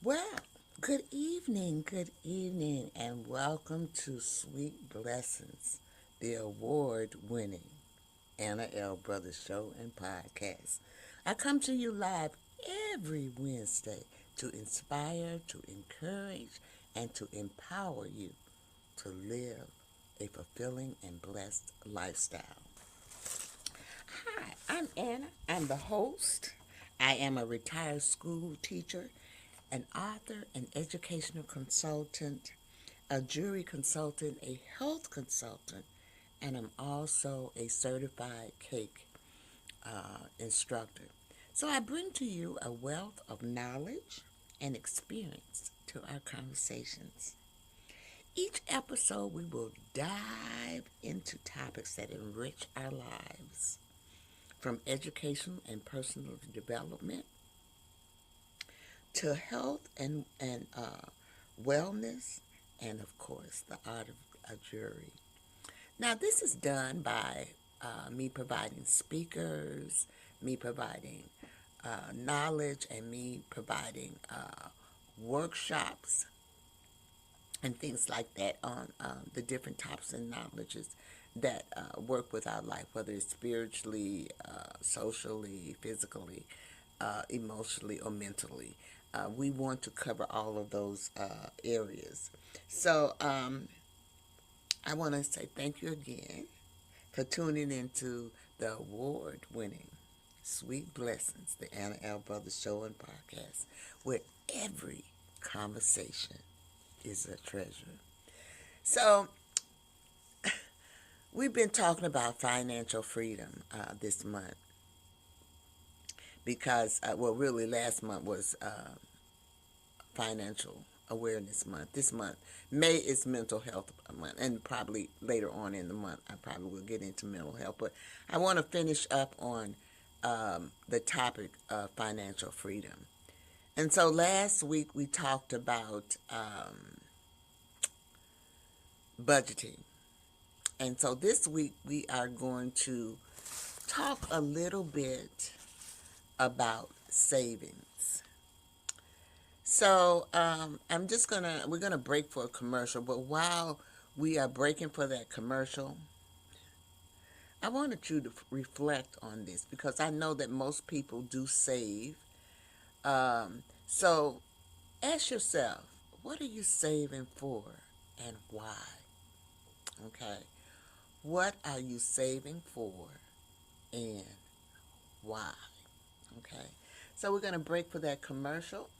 Well, good evening, and welcome to Sweet Blessings, the award-winning Anna L. Brothers Show and Podcast. I come to you live every Wednesday to inspire, to encourage, and to empower you to live a fulfilling and blessed lifestyle. Hi, I'm Anna. I'm the host. I am a retired school teacher, an author, an educational consultant, a jury consultant, a health consultant, and I'm also a certified cake instructor. So I bring to you a wealth of knowledge and experience to our conversations. Each episode, we will dive into topics that enrich our lives, from education and personal development to health and wellness, and of course, the art of a jury. Now, this is done by me providing speakers, me providing knowledge, and me providing workshops and things like that on the different topics and knowledges that work with our life, whether it's spiritually, socially, physically, emotionally, or mentally. We want to cover all of those areas. So I want to say thank you again for tuning into the award-winning Sweet Blessings, the Anna L. Brothers Show and Podcast, where every conversation is a treasure. So we've been talking about financial freedom this month because, really last month was Financial Awareness Month. This month, May is Mental Health Month, and probably later on in the month, I probably will get into mental health. But I want to finish up on the topic of financial freedom. And so last week we talked about budgeting. And so this week we are going to talk a little bit about savings. So we're gonna break for a commercial, but while we are breaking for that commercial, I wanted you to reflect on this because I know that most people do save. So ask yourself, what are you saving for and why? Okay. What are you saving for and why? Okay. So we're going to break for that commercial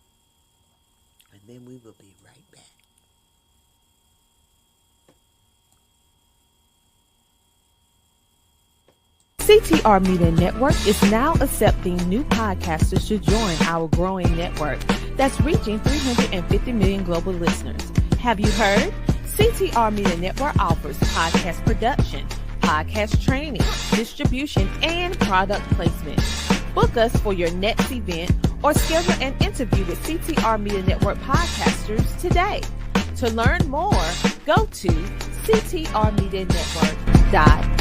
and then we will be right back. CTR Media Network is now accepting new podcasters to join our growing network that's reaching 350 million global listeners. Have you heard? CTR Media Network offers podcast production, podcast training, distribution, and product placement. Book us for your next event or schedule an interview with CTR Media Network podcasters today. To learn more, go to ctrmedianetwork.com.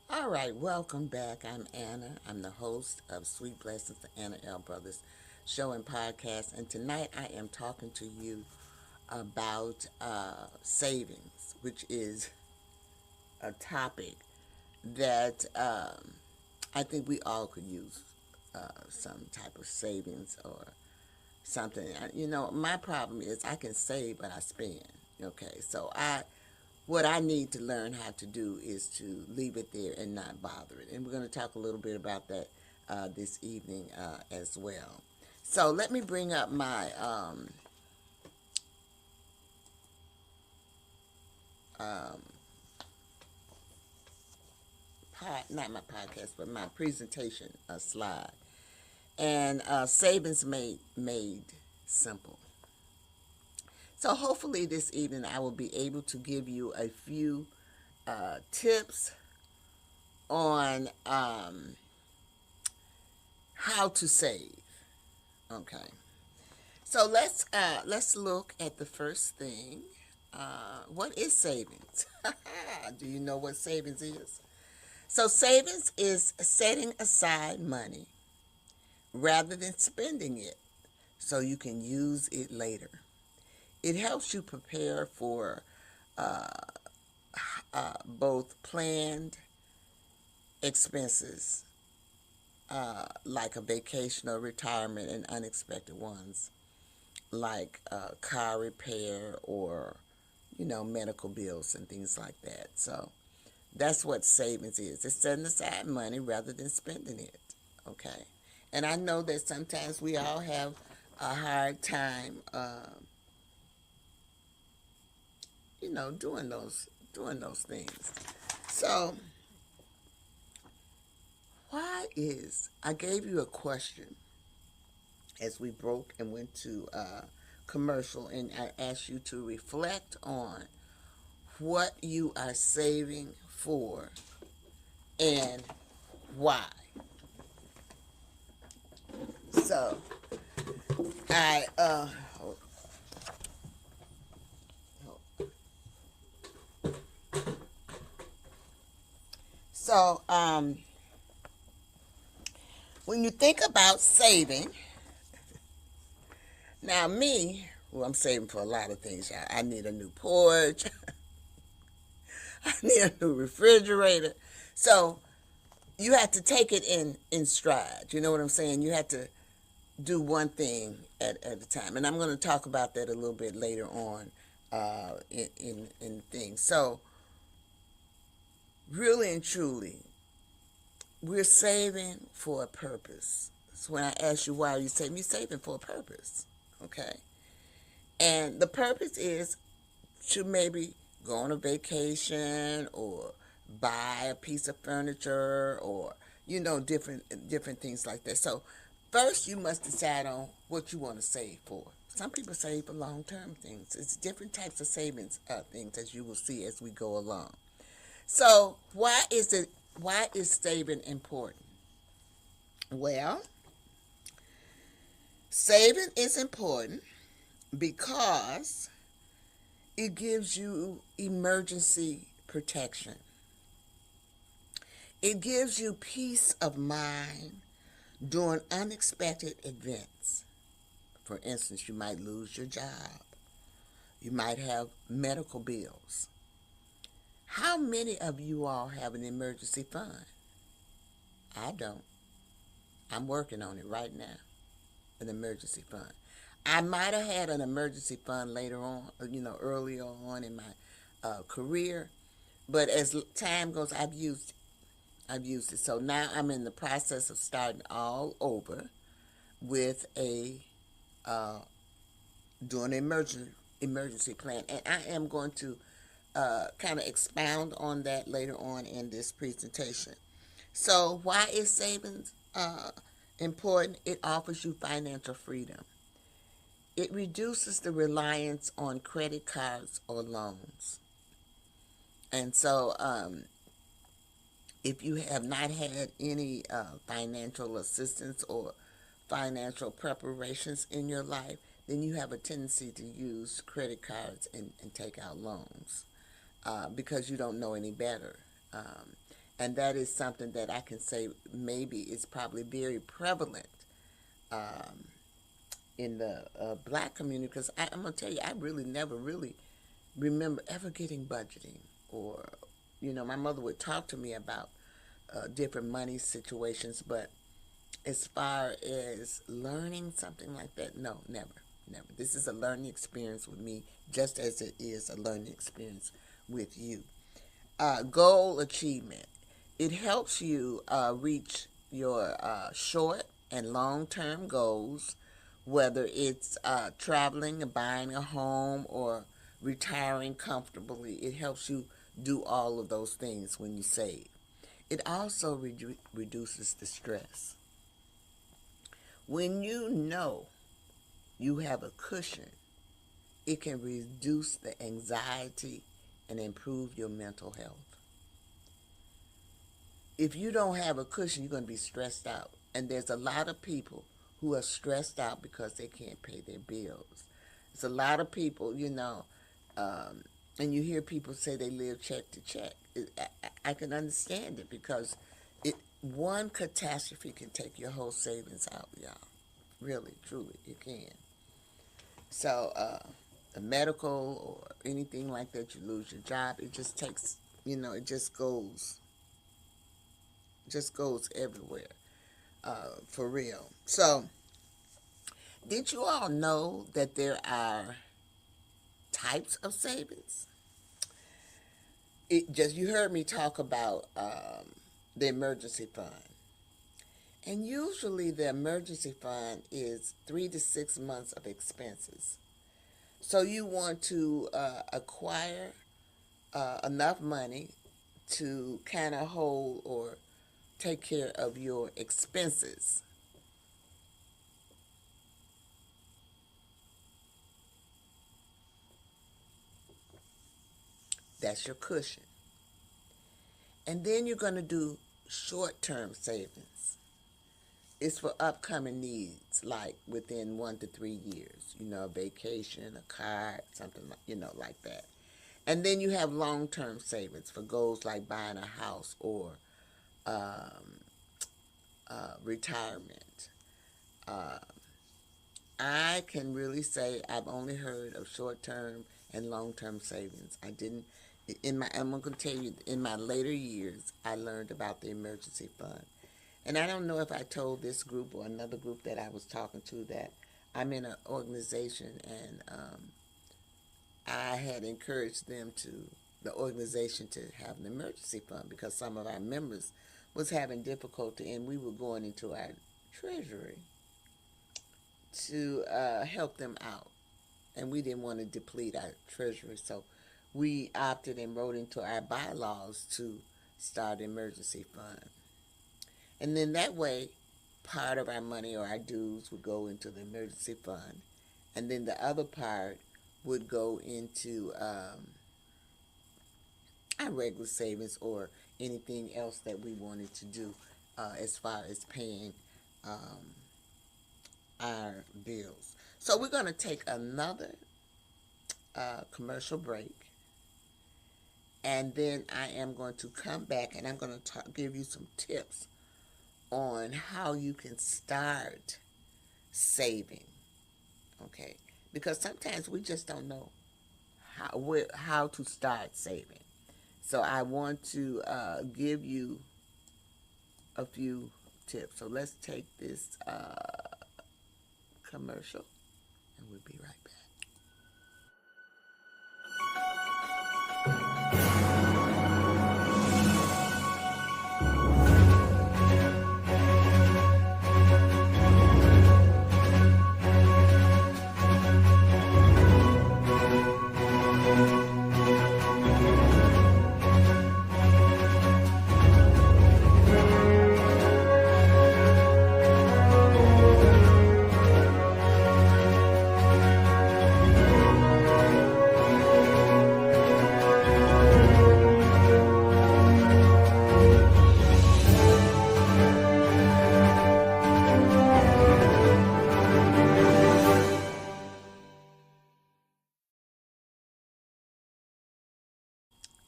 All right, welcome back. I'm Anna. I'm the host of Sweet Blessings, the Anna L. Brothers Show and Podcast. And tonight I am talking to you about savings, which is a topic that I think we all could use some type of savings or something. My problem is I can save, but I spend. Okay, so what I need to learn how to do is to leave it there and not bother it. And we're going to talk a little bit about that this evening as well. So let me bring up my not my podcast, but my presentation slide. And savings made simple. So hopefully this evening I will be able to give you a few tips on how to save. Okay. So let's look at the first thing. What is savings? Do you know what savings is? So savings is setting aside money rather than spending it so you can use it later. It helps you prepare for both planned expenses like a vacation or retirement and unexpected ones like car repair or medical bills and things like that. So that's what savings is. It's setting aside money rather than spending it. Okay. And I know that sometimes we all have a hard time doing those things. So I gave you a question as we broke and went to commercial, and I asked you to reflect on what you are saving for and why. So when you think about saving, now I'm saving for a lot of things, y'all. I need a new porch. I need a new refrigerator. So you have to take it in stride. You know what I'm saying? You have to do one thing at a time. And I'm going to talk about that a little bit later on in things. So really and truly, we're saving for a purpose. So when I ask you why are you saving, you're saving for a purpose. Okay? And the purpose is to maybe go on a vacation or buy a piece of furniture or different things like that. So first you must decide on what you want to save for. Some people save for long-term things. It's different types of savings things, as you will see as we go along. So why is saving important? Well, saving is important because it gives you emergency protection. It gives you peace of mind during unexpected events. For instance, you might lose your job. You might have medical bills. How many of you all have an emergency fund? I don't. I'm working on it right now, an emergency fund. I might have had an emergency fund later on, earlier on in my career, but as time goes, I've used it. So now I'm in the process of starting all over with doing an emergency plan, and I am going to kind of expound on that later on in this presentation. So why is savings important? It offers you financial freedom. It reduces the reliance on credit cards or loans. And so if you have not had any financial assistance or financial preparations in your life, then you have a tendency to use credit cards and take out loans because you don't know any better. And that is something that I can say maybe is probably very prevalent in the black community, because I'm gonna tell you, I really never really remember ever getting budgeting, or my mother would talk to me about different money situations, but as far as learning something like that, no, never, never. This is a learning experience with me, just as it is a learning experience with you. Goal achievement. It helps you reach your short and long term goals, whether it's traveling, buying a home, or retiring comfortably. It helps you do all of those things when you save. It also reduces the stress. When you know you have a cushion, it can reduce the anxiety and improve your mental health. If you don't have a cushion, you're going to be stressed out. And there's a lot of people who are stressed out because they can't pay their bills. There's a lot of people, and you hear people say they live check to check. I can understand it, because one catastrophe can take your whole savings out, y'all. Really, truly, it can. So, a medical or anything like that, you lose your job, it just takes, it just goes everywhere, for real. So, did you all know that there are types of savings? You heard me talk about the emergency fund. And usually the emergency fund is 3 to 6 months of expenses. So you want to acquire enough money to kind of hold or take care of your expenses. That's your cushion. And then you're going to do short-term savings. It's for upcoming needs, like within 1 to 3 years. A vacation, a car, something like that. And then you have long-term savings for goals like buying a house or retirement. I can really say I've only heard of short-term and long-term savings. I'm going to tell you, in my later years, I learned about the emergency fund. And I don't know if I told this group or another group that I was talking to that I'm in an organization, and I had encouraged the organization to have an emergency fund, because some of our members was having difficulty, and we were going into our treasury to help them out. And we didn't want to deplete our treasury, so we opted and wrote into our bylaws to start an emergency fund. And then that way, part of our money or our dues would go into the emergency fund, and then the other part would go into our regular savings or anything else that we wanted to do as far as paying our bills. So we're going to take another commercial break, and then I am going to come back and I'm going to give you some tips on how you can start saving, okay? Because sometimes we just don't know how to start saving. So I want to give you a few tips. So let's take this commercial, and we'll be right back.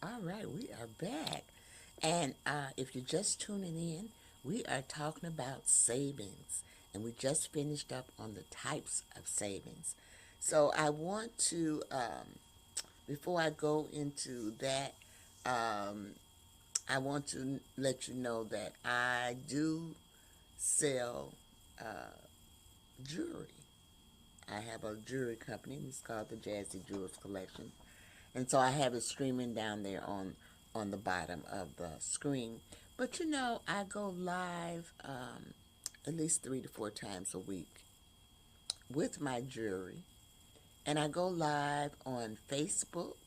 All right, we are back. And if you're just tuning in, we are talking about savings. and we just finished up on the types of savings. So I want to, before I go into that, um, I want to let you know that I do sell jewelry. I have a jewelry company. It's called the Jazzy Jewels Collection, and so I have it streaming down there on the bottom of the screen. But I go live at least 3 to 4 times a week with my jewelry, and I go live on Facebook,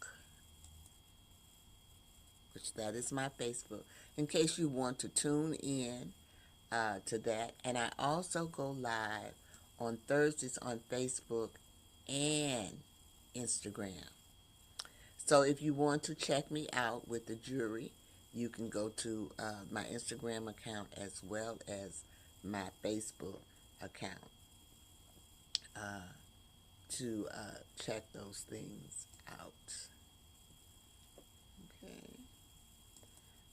which that is my Facebook, in case you want to tune in to that. And I also go live on Thursdays on Facebook and Instagram. So if you want to check me out with the jewelry, you can go to my Instagram account as well as my Facebook account to check those things out. Okay.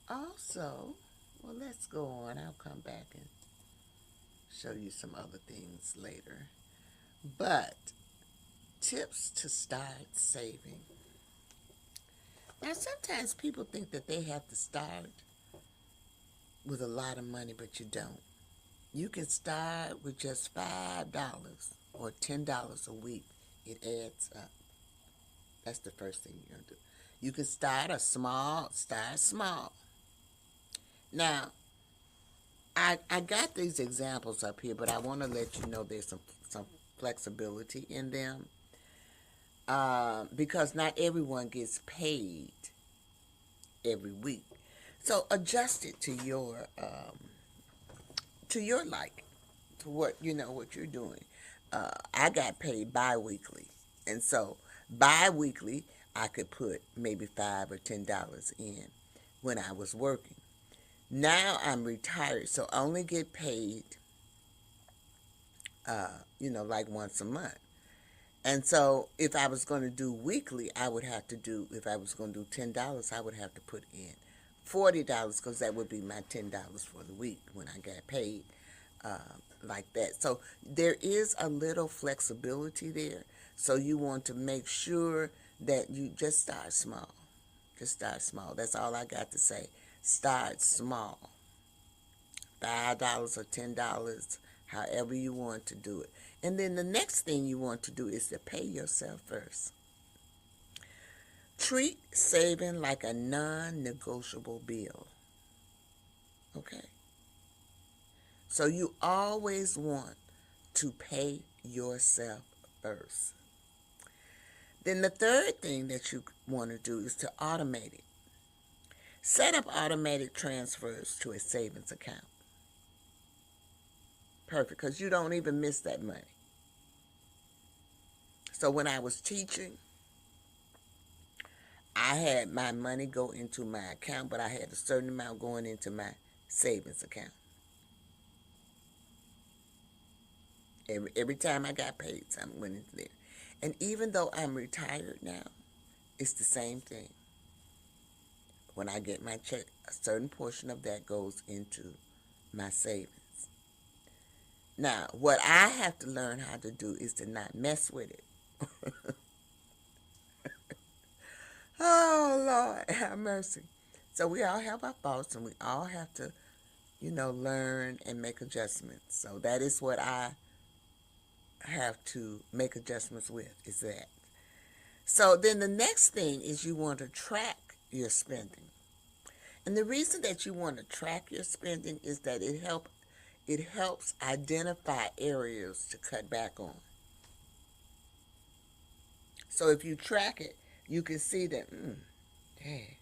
Also, well, let's go on. I'll come back and show you some other things later. But tips to start saving. Now, sometimes people think that they have to start with a lot of money, but you don't. You can start with just $5 or $10 a week. It adds up. That's the first thing you're going to do. You can start small. Now, I got these examples up here, but I want to let you know there's some flexibility in them. Because not everyone gets paid every week. So adjust it to your liking, to what you're doing. I got paid bi-weekly, and so bi-weekly I could put maybe $5 or $10 in when I was working. Now I'm retired, so I only get paid, like once a month. And so if I was going to do weekly, I would have to do, if I was going to do $10, I would have to put in $40 because that would be my $10 for the week when I got paid like that. So there is a little flexibility there. So you want to make sure that you just start small. Just start small. That's all I got to say. Start small. $5 or $10, however you want to do it. And then the next thing you want to do is to pay yourself first. Treat saving like a non-negotiable bill. Okay? So you always want to pay yourself first. Then the third thing that you want to do is to automate it. Set up automatic transfers to a savings account. Perfect, because you don't even miss that money. So when I was teaching, I had my money go into my account, but I had a certain amount going into my savings account. Every time I got paid, something went into there. And even though I'm retired now, it's the same thing. When I get my check, a certain portion of that goes into my savings. Now, what I have to learn how to do is to not mess with it. Oh, Lord, have mercy. So we all have our faults, and we all have to, learn and make adjustments. So that is what I have to make adjustments with, is that. So then the next thing is you want to track your spending. And the reason that you want to track your spending is that it helps identify areas to cut back on. So if you track it, you can see that, hey,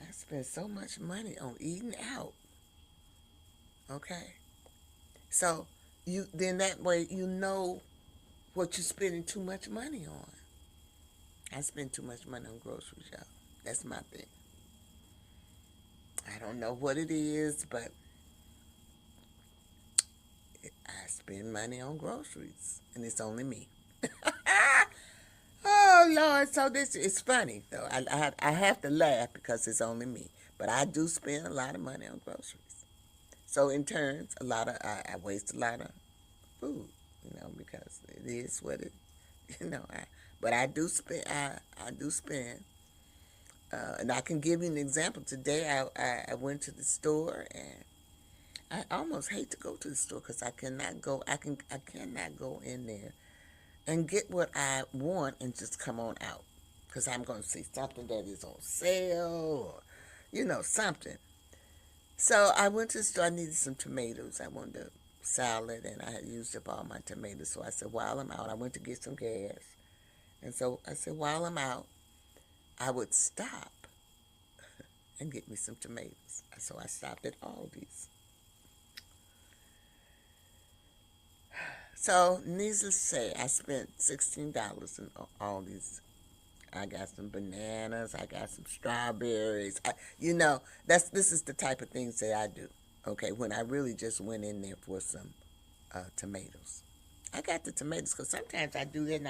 I spent so much money on eating out. Okay? So then that way you know what you're spending too much money on. I spend too much money on groceries, y'all. That's my thing. I don't know what it is, but I spend money on groceries, and it's only me. Oh, Lord, so this is funny, though. I have to laugh because it's only me, but I do spend a lot of money on groceries. So in turns, I waste a lot of food, because it is what it, you know. But I do spend. I do spend. And I can give you an example. Today, I went to the store, and I almost hate to go to the store because I cannot go. I cannot go in there and get what I want and just come on out because I'm going to see something that is on sale or something. So I went to the store. I needed some tomatoes. I wanted a salad, and I had used up all my tomatoes. So I said, while I'm out, I went to get some gas. And so I said, while I'm out, I would stop and get me some tomatoes. So I stopped at Aldi's. So needless to say, I spent $16 in Aldi's. I got some bananas. I got some strawberries. This is the type of things that I do. Okay, when I really just went in there for some tomatoes. I got the tomatoes because sometimes I do that and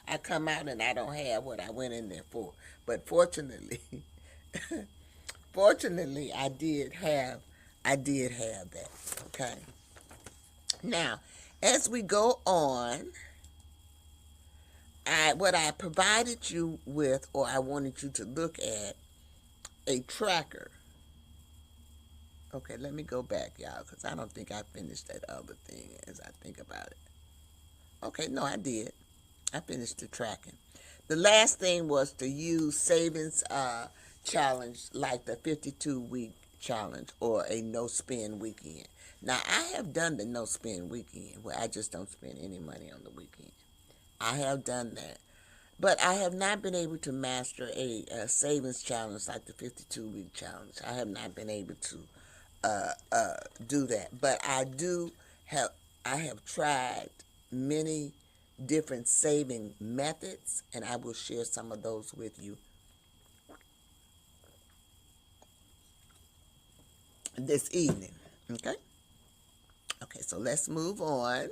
I come out and I don't have what I went in there for. But fortunately, I did have that. Okay. Now, as we go on, what I provided you with, or I wanted you to look at, a tracker. Okay, let me go back, y'all, because I don't think I finished that other thing as I think about it. Okay, no, I did. I finished the tracking. The last thing was to use savings challenge like the 52-week challenge or a no-spend weekend. Now, I have done the no-spend weekend where I just don't spend any money on the weekend. I have done that. But I have not been able to master a savings challenge like the 52-week challenge. I have not been able to do that. But I have tried many different saving methods, and I will share some of those with you this evening. Okay, so let's move on.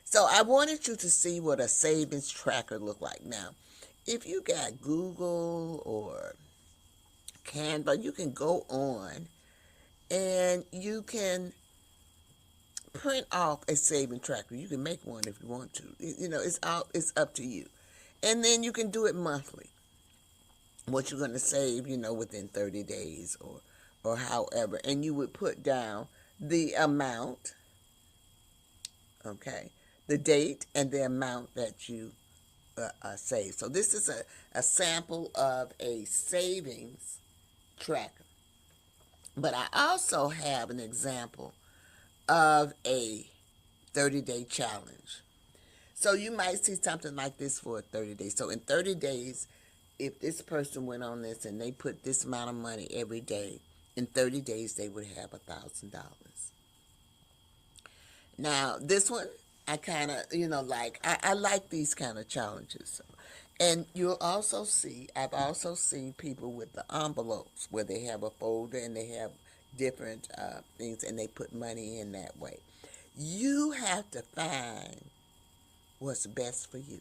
So I wanted you to see what a savings tracker look like. Now, if you got Google or Canva, you can go on and you can print off a saving tracker. You can make one if you want to. It's up to you. And then you can do it monthly. What you're going to save, within 30 days or however. And you would put down the amount, okay, the date and the amount that you save. So this is a sample of a savings tracker. But I also have an example of a 30-day challenge. So you might see something like this for 30 days. So in 30 days, if this person went on this and they put this amount of money every day, in 30 days they would have $1,000. Now, this one, I kind of, I like these kind of challenges. And you'll also see, I've also seen people with the envelopes where they have a folder and they have different things and they put money in that way. You have to find what's best for you.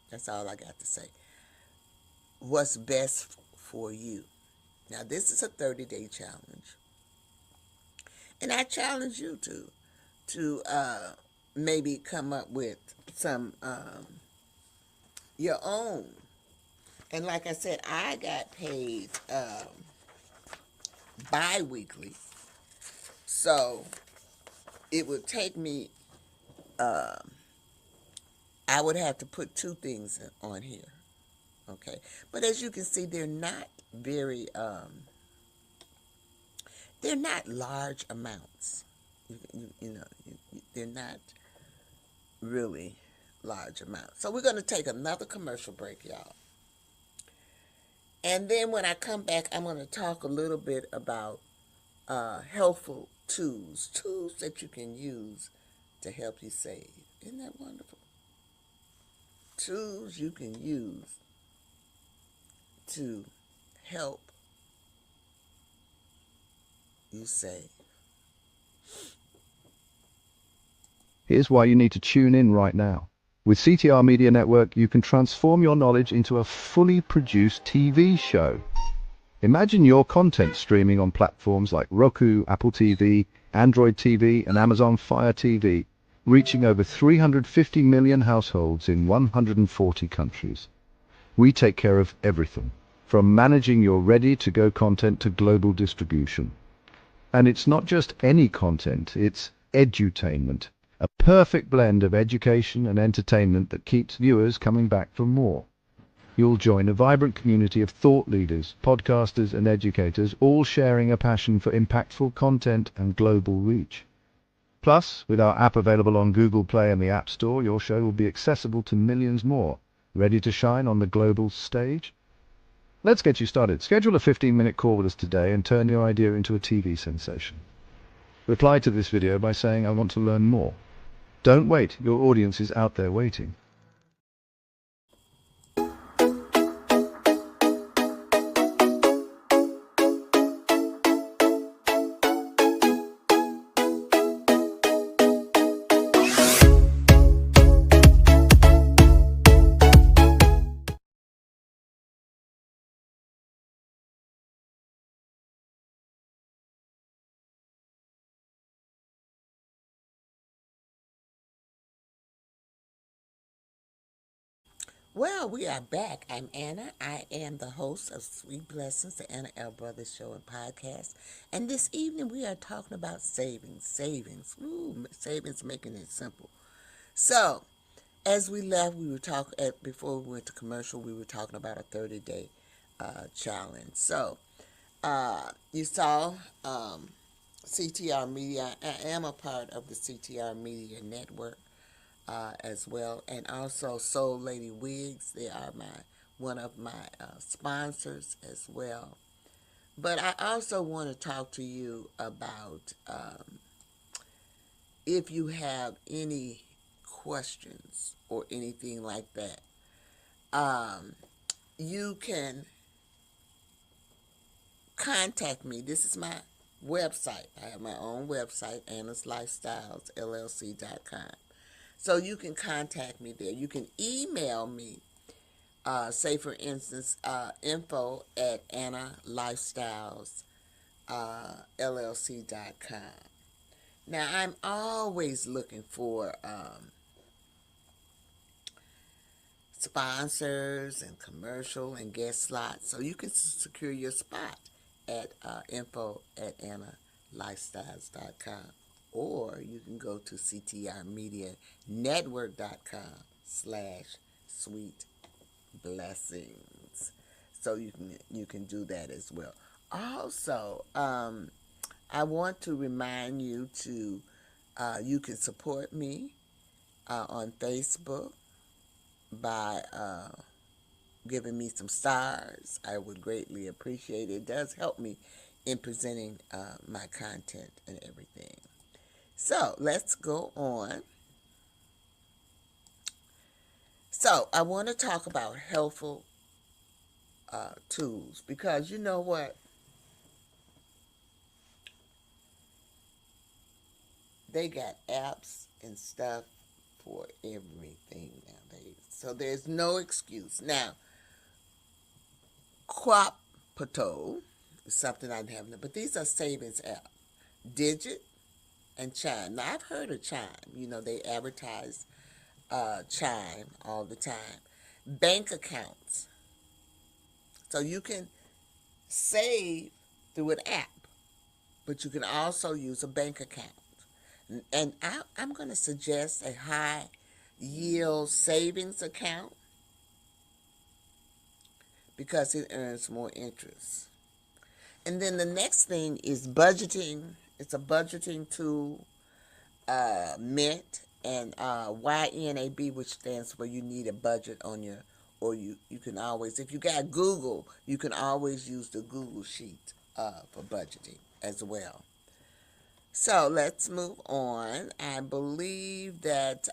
That's all I got to say. What's best for you. Now, this is a 30-day challenge. And I challenge you to maybe come up with some your own. And like I said, I got paid bi-weekly. So it would take me, I would have to put two things on here. Okay. But as you can see, they're not very, they're not large amounts. They're not really large amounts. So we're going to take another commercial break, y'all. And then when I come back, I'm going to talk a little bit about helpful tools that you can use to help you save. Isn't that wonderful? Tools you can use to help you save. Here's why you need to tune in right now. With CTR Media Network, you can transform your knowledge into a fully produced TV show. Imagine your content streaming on platforms like Roku, Apple TV, Android TV, and Amazon Fire TV, reaching over 350 million households in 140 countries. We take care of everything, from managing your ready-to-go content to global distribution. And it's not just any content, it's edutainment, a perfect blend of education and entertainment that keeps viewers coming back for more. You'll join a vibrant community of thought leaders, podcasters, and educators, all sharing a passion for impactful content and global reach. Plus, with our app available on Google Play and the App Store, your show will be accessible to millions more, ready to shine on the global stage. Let's get you started. Schedule a 15-minute call with us today and turn your idea into a TV sensation. Reply to this video by saying, "I want to learn more." Don't wait, your audience is out there waiting. Well, we are back. I'm Anna. I am the host of Sweet Blessings, the Anna L. Brothers Show and Podcast. And this evening we are talking about savings. Savings, making it simple. So, as we left, we were talking, before we went to commercial, we were talking about a 30-day challenge. So, you saw CTR Media. I am a part of the CTR Media Network. As well, and also Soul Lady Wigs. They are one of my sponsors as well. But I also want to talk to you about if you have any questions or anything like that. You can contact me. This is my website. I have my own website, AnnasLifestylesLLC.com. So you can contact me there. You can email me, say for instance, info at AnnasLifestylesLLC.com. Now I'm always looking for sponsors and commercial and guest slots, so you can secure your spot at info at AnnasLifestyles.com. Or you can go to ctrmedianetwork.com/sweet blessings. So you can do that as well. Also, I want to remind you to you can support me on Facebook by giving me some stars. I would greatly appreciate it. It does help me in presenting my content and everything. So let's go on. So I want to talk about helpful tools, because you know what? They got apps and stuff for everything nowadays. So there's no excuse. Now, Crop Patrol is something I'd have, but these are savings apps. Digit and Chime. Now, I've heard of Chime. You know, they advertise Chime all the time. Bank accounts. So you can save through an app, but you can also use a bank account. And I'm going to suggest a high yield savings account because it earns more interest. And then the next thing is budgeting. It's a budgeting tool, Mint, and YNAB, which stands for you need a budget on your, or you can always, if you got Google, you can always use the Google Sheet for budgeting as well. So let's move on. I believe that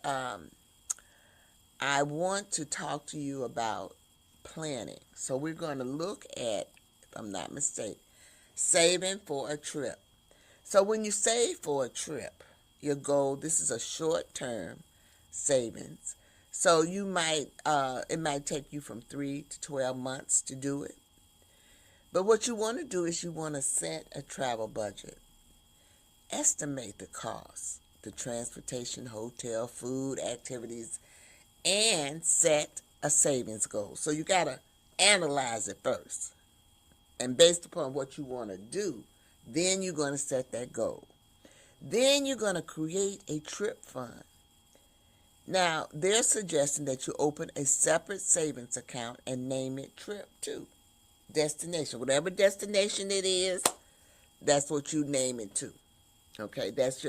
I want to talk to you about planning. So we're going to look at, if I'm not mistaken, saving for a trip. So when you save for a trip, your goal, this is a short-term savings. So you might, it might take you from 3 to 12 months to do it. But what you want to do is you want to set a travel budget. Estimate the cost, the transportation, hotel, food, activities, and set a savings goal. So you got to analyze it first. And based upon what you want to do, then you're going to set that goal. Then you're going to create a trip fund. Now, they're suggesting that you open a separate savings account and name it Trip 2. Destination. Whatever destination it is, that's what you name it to. Okay, that's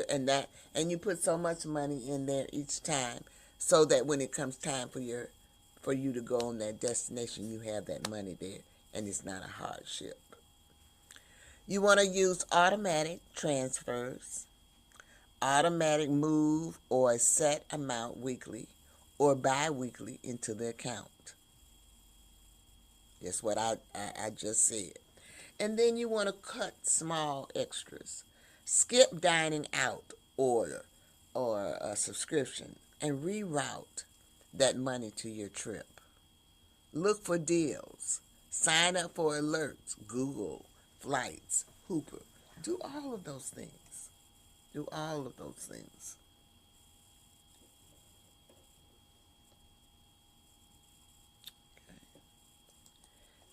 and you put so much money in there each time so that when it comes time for you to go on that destination, you have that money there and it's not a hardship. You want to use automatic transfers, automatic move or a set amount weekly or bi-weekly into the account. That's what I just said. And then you want to cut small extras. Skip dining out or a subscription and reroute that money to your trip. Look for deals. Sign up for alerts. Google, flights, Hooper. Do all of those things. Do all of those things. Okay.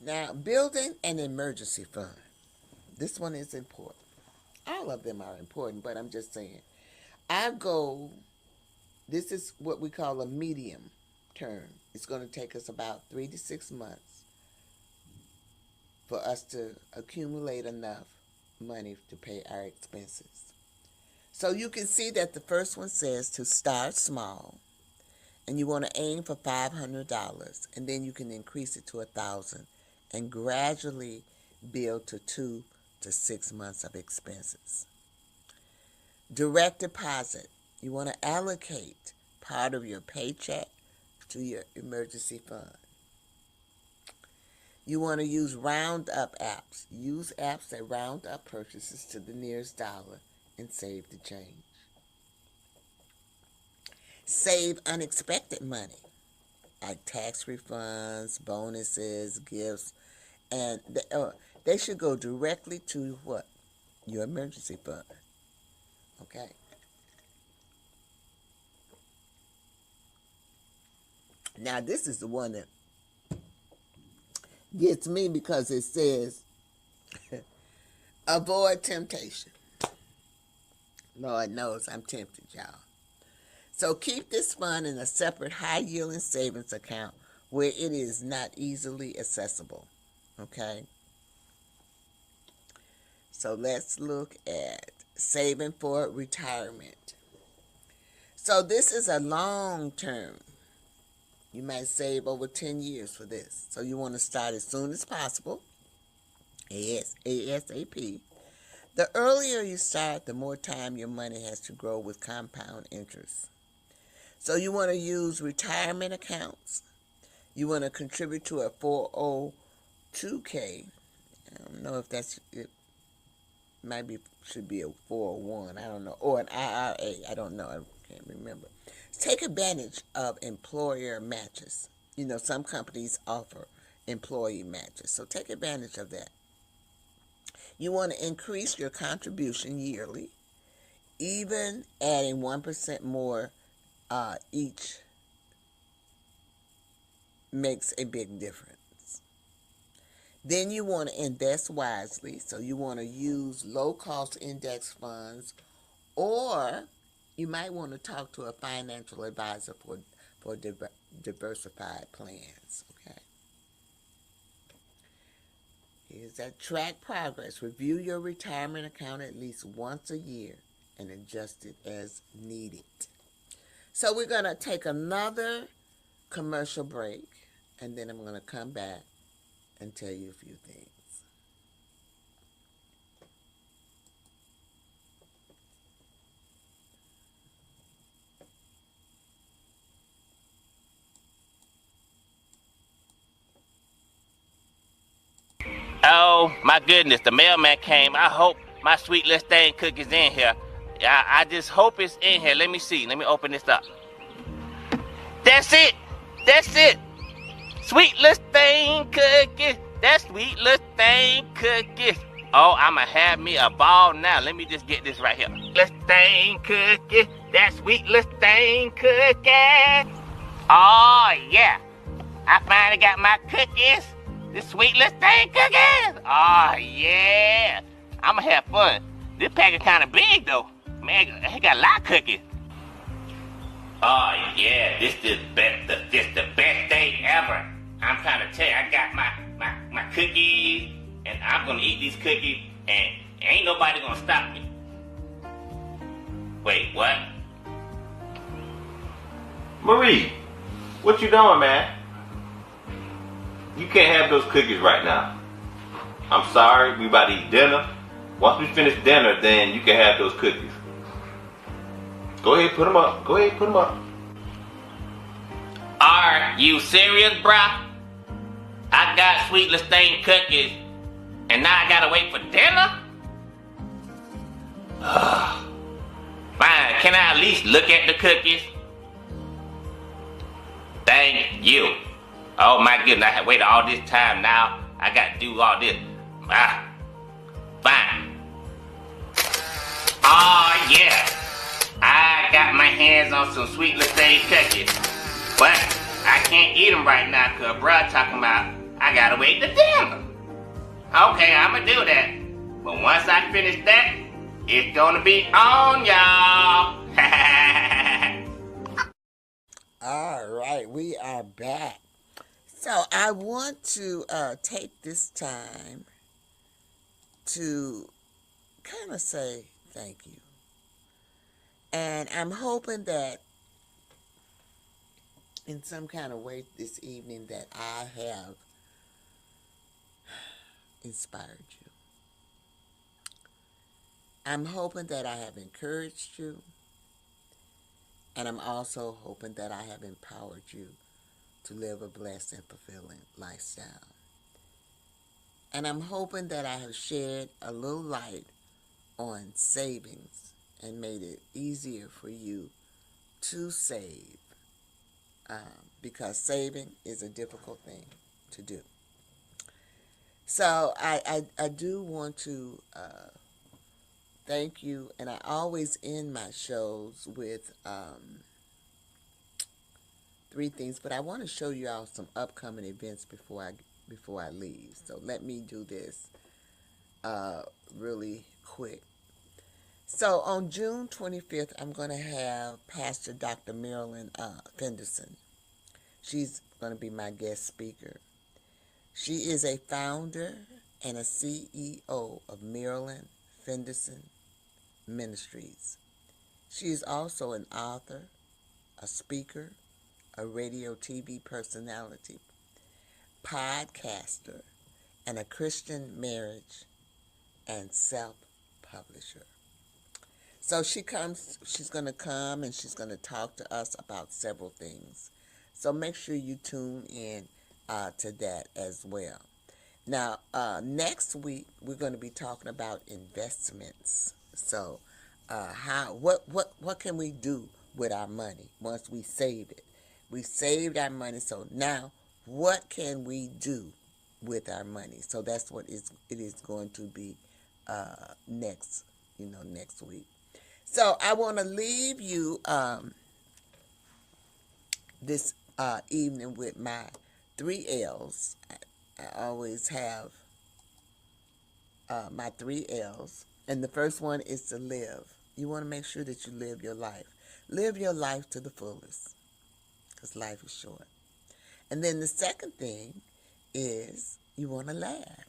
Now, building an emergency fund. This one is important. All of them are important, but I'm just saying. Our goal, this is what we call a medium term. It's going to take us about 3 to 6 months for us to accumulate enough money to pay our expenses. So you can see that the first one says to start small, and you want to aim for $500, and then you can increase it to $1,000 and gradually build to 2 to 6 months of expenses. Direct deposit. You want to allocate part of your paycheck to your emergency fund. You want to use round-up apps. Use apps that round up purchases to the nearest dollar and save the change. Save unexpected money, like tax refunds, bonuses, gifts, and they should go directly to what? Your emergency fund. Okay? Now, this is the one that gets me because it says, avoid temptation. Lord knows I'm tempted, y'all. So keep this fund in a separate high-yielding savings account where it is not easily accessible. Okay? So let's look at saving for retirement. So this is a long term. You might save over 10 years for this. So you want to start as soon as possible, ASAP. The earlier you start, the more time your money has to grow with compound interest. So you want to use retirement accounts. You want to contribute to a 401k. I don't know if that's it. Should be a 401, I don't know, or an IRA, I don't know, I can't remember. Take advantage of employer matches. You know, some companies offer employee matches, so take advantage of that. You want to increase your contribution yearly, even adding 1% more each makes a big difference. Then you want to invest wisely, so you want to use low-cost index funds, or you might want to talk to a financial advisor for diversified plans. Okay. Here's that track progress. Review your retirement account at least once a year and adjust it as needed. So we're going to take another commercial break, and then I'm going to come back and tell you a few things. Oh my goodness, the mailman came. I hope my sweet little thing cookie's in here. I just hope it's in here. Let me see. Let me open this up. That's it. That's it. Sweet little thing cookie. that sweet little thing cookies. Oh, I'ma have me a ball now. Let me just get this right here. Little thing cookies, that sweet little thing cookies. Oh, yeah. I finally got my cookies. This sweet little thing cookies. Oh, yeah. I'ma have fun. This package kind of big, though. Man, it got a lot of cookies. Oh, yeah. This the best day ever. I'm trying to tell you, I got my cookies, and I'm gonna eat these cookies, and ain't nobody gonna stop me. Wait, what? Marie, what you doing, man? You can't have those cookies right now. I'm sorry, we about to eat dinner. Once we finish dinner, then you can have those cookies. Go ahead, put them up. Go ahead, put them up. Are you serious, bruh? I got sweet Lestain cookies, and now I gotta wait for dinner? Fine, can I at least look at the cookies? Thank you. Oh my goodness, I have waited all this time now. I gotta do all this. Fine. Oh yeah. I got my hands on some sweet Lestain cookies. But I can't eat them right now because bruh talking about I gotta wait to dinner. Okay, I'ma do that. But once I finish that, it's gonna be on, y'all. All right, we are back. So I want to take this time to kind of say thank you. And I'm hoping that in some kind of way this evening that I have inspired you. I'm hoping that I have encouraged you. And I'm also hoping that I have empowered you to live a blessed and fulfilling lifestyle. And I'm hoping that I have shed a little light on savings and made it easier for you to save, because saving is a difficult thing to do. So I do want to thank you, and I always end my shows with 3 things, but I want to show you all some upcoming events before I leave. So let me do this really quick. So on June 25th, I'm going to have Pastor Dr. Marilyn Fenderson. She's going to be my guest speaker. She is a founder and a CEO of Marilyn Fenderson Ministries. She is also an author, a speaker, a radio TV personality, podcaster, and a Christian marriage and self-publisher. So she's going to come and she's going to talk to us about several things. So make sure you tune in to that as well. Now, next week we're going to be talking about investments. So, what can we do with our money once we save it? We saved our money, so now what can we do with our money? So that's what it is going to be next week. So I want to leave you this evening with my 3 L's. I always have my 3 L's. And the first one is to live. You want to make sure that you live your life. Live your life to the fullest, because life is short. And then the second thing is you want to laugh.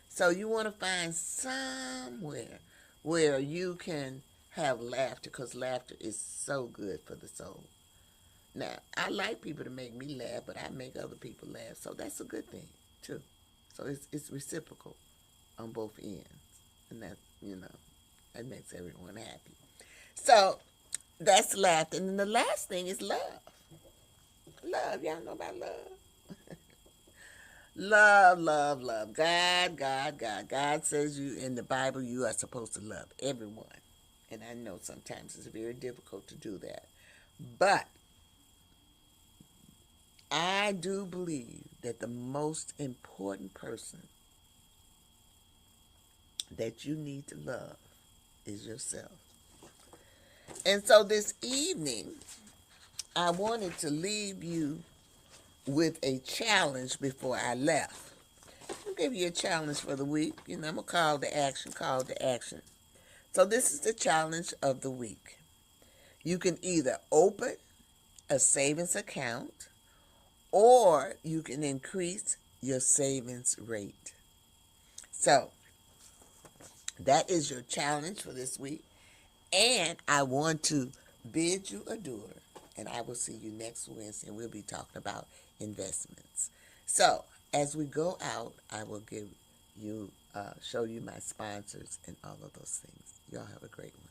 So you want to find somewhere where you can have laughter, because laughter is so good for the soul. Now, I like people to make me laugh, but I make other people laugh, so that's a good thing too. So it's reciprocal on both ends, and that that makes everyone happy. So that's laughter, and then the last thing is love. Love, y'all know about love. Love, love, love. God says you in the Bible you are supposed to love everyone. And I know sometimes it's very difficult to do that. But I do believe that the most important person that you need to love is yourself. And so this evening, I wanted to leave you with a challenge before I left. I'll give you a challenge for the week. I'm going to call to action. So this is the challenge of the week. You can either open a savings account or you can increase your savings rate. So that is your challenge for this week. And I want to bid you adieu. And I will see you next Wednesday, and we'll be talking about investments. So as we go out, I will give you, show you my sponsors and all of those things. Y'all have a great one.